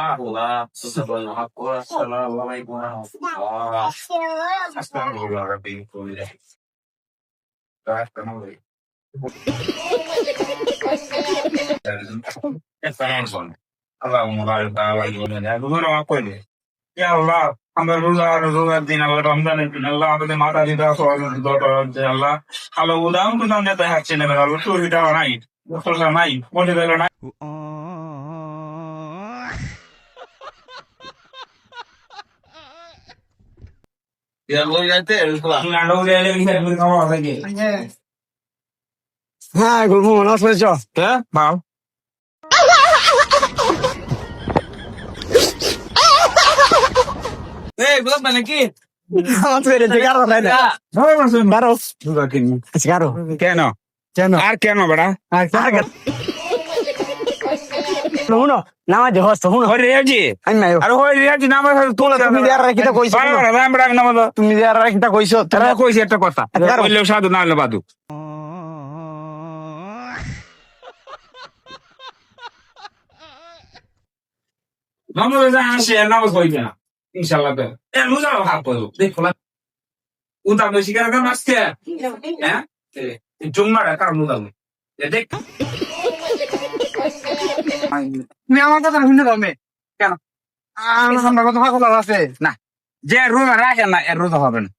Olá, Assalamualaikum warahmatullahi wabarakatuh. আল্লাহ আমরা রোজার দিন আল্লাহ রমজানের দিন আল্লাহ আমাদের মাতা পিতা আল্লাহ আল্লাহ উদাহরণ তো দাম যেতে হাঁটছে না আল্লাহ সুবিধা নাই নাই মনে গেল নাই হ্যাঁ গুলমু মনে আছে হ্যাঁ ভাব এই বল মানে কি আমার তো এটা কারো নাই না বারো কারো কেন কেন আর কেন বেড়া আর শুনো নামাজ হস্ত শুনো হরে রেজি আমি নাই আর হরে রেজি নামাজ তোলা তুমি দেয়ার রাখিটা কইছো তুমি দেয়ার রাখিটা কইছো তারা কইছে একটা কথা বললেও সাধু না হলে বাদু নামাজ আসে নামাজ হইবে না ইনশাআল্লাহ তো এ রোজা ভাব করো দেখো না উদা বেশি করে কাম আসছে হ্যাঁ জুম্মার কাম উদা দেখ তুমি আমার কথা শুনে দাও মে কেন আমার কথা আছে না যে রোজা রাখে না এর রোজা হবে না